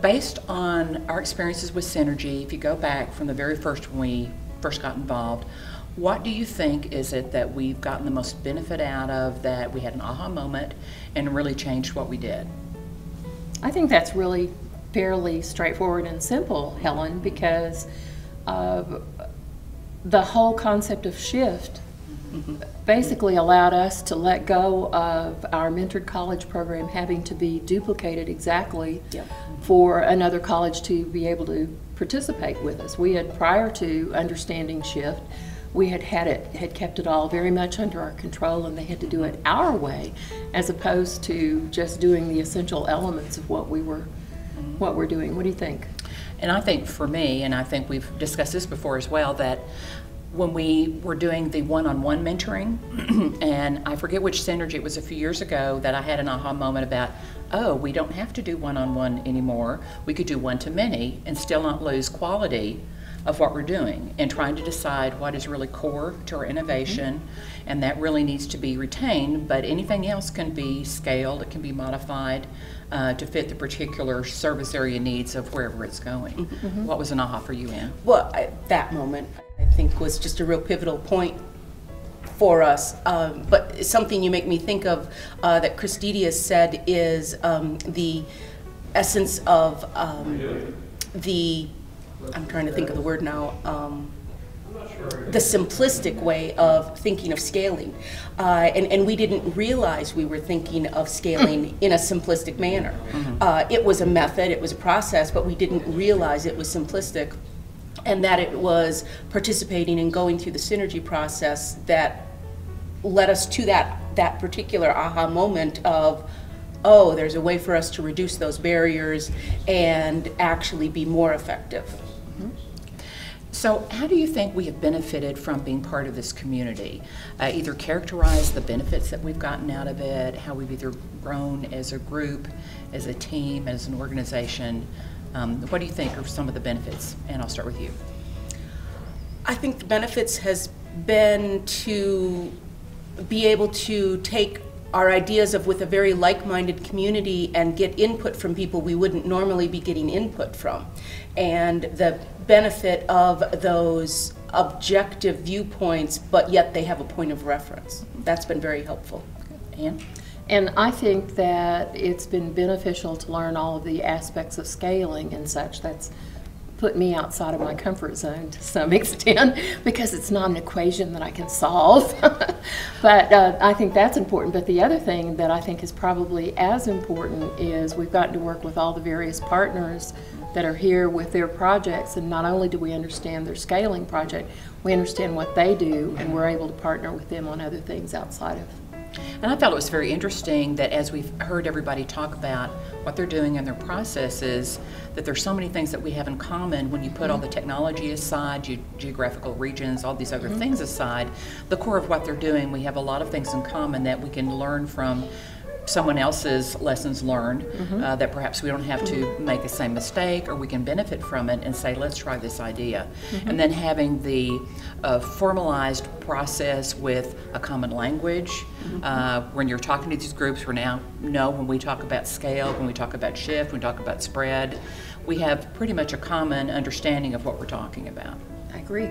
based on our experiences with Synergy, if you go back from the very first when we first got involved, what do you think is it that we've gotten the most benefit out of, that we had an aha moment and really changed what we did? I think that's really fairly straightforward and simple, Helen, because the whole concept of shift basically allowed us to let go of our mentored college program having to be duplicated exactly for another college to be able to participate with us. We had, prior to understanding shift, we had kept it all very much under our control, and they had to do it our way, as opposed to just doing the essential elements of what we're doing. What do you think? And I think for me, and I think we've discussed this before as well, that when we were doing the one-on-one mentoring, and I forget which Synergy, it was a few years ago, that I had an aha moment about, oh, we don't have to do one-on-one anymore. We could do one-to-many and still not lose quality of what we're doing, and trying to decide what is really core to our innovation, and that really needs to be retained, but anything else can be scaled, it can be modified to fit the particular service area needs of wherever it's going. What was an aha for you, Ann? Well, that moment, I think, was just a real pivotal point for us, but something you make me think of that Christidia said is the essence of I'm trying to think of the word now, the simplistic way of thinking of scaling. And we didn't realize we were thinking of scaling in a simplistic manner. It was a method, it was a process, but we didn't realize it was simplistic, and that it was participating and going through the Synergy process that led us to that particular aha moment of, oh, there's a way for us to reduce those barriers and actually be more effective. So how do you think we have benefited from being part of this community? Either characterize the benefits that we've gotten out of it, how we've either grown as a group, as a team, as an organization. What do you think are some of the benefits? And I'll start with you. I think the benefits has been to be able to take our ideas with a very like-minded community and get input from people we wouldn't normally be getting input from. And the benefit of those objective viewpoints, but yet they have a point of reference. That's been very helpful. Ann? And I think that it's been beneficial to learn all of the aspects of scaling and such. That's put me outside of my comfort zone to some extent, because it's not an equation that I can solve. But I think that's important. But the other thing that I think is probably as important is we've gotten to work with all the various partners that are here with their projects, and not only do we understand their scaling project, we understand what they do, and we're able to partner with them on other things outside of. And I felt it was very interesting that as we've heard everybody talk about what they're doing and their processes, that there's so many things that we have in common when you put all the technology aside, geographical regions, all these other things aside, the core of what they're doing, we have a lot of things in common that we can learn from someone else's lessons learned, that perhaps we don't have to make the same mistake, or we can benefit from it and say, let's try this idea. And then having the formalized process with a common language. When you're talking to these groups, we now know when we talk about scale, when we talk about shift, when we talk about spread, we have pretty much a common understanding of what we're talking about. I agree.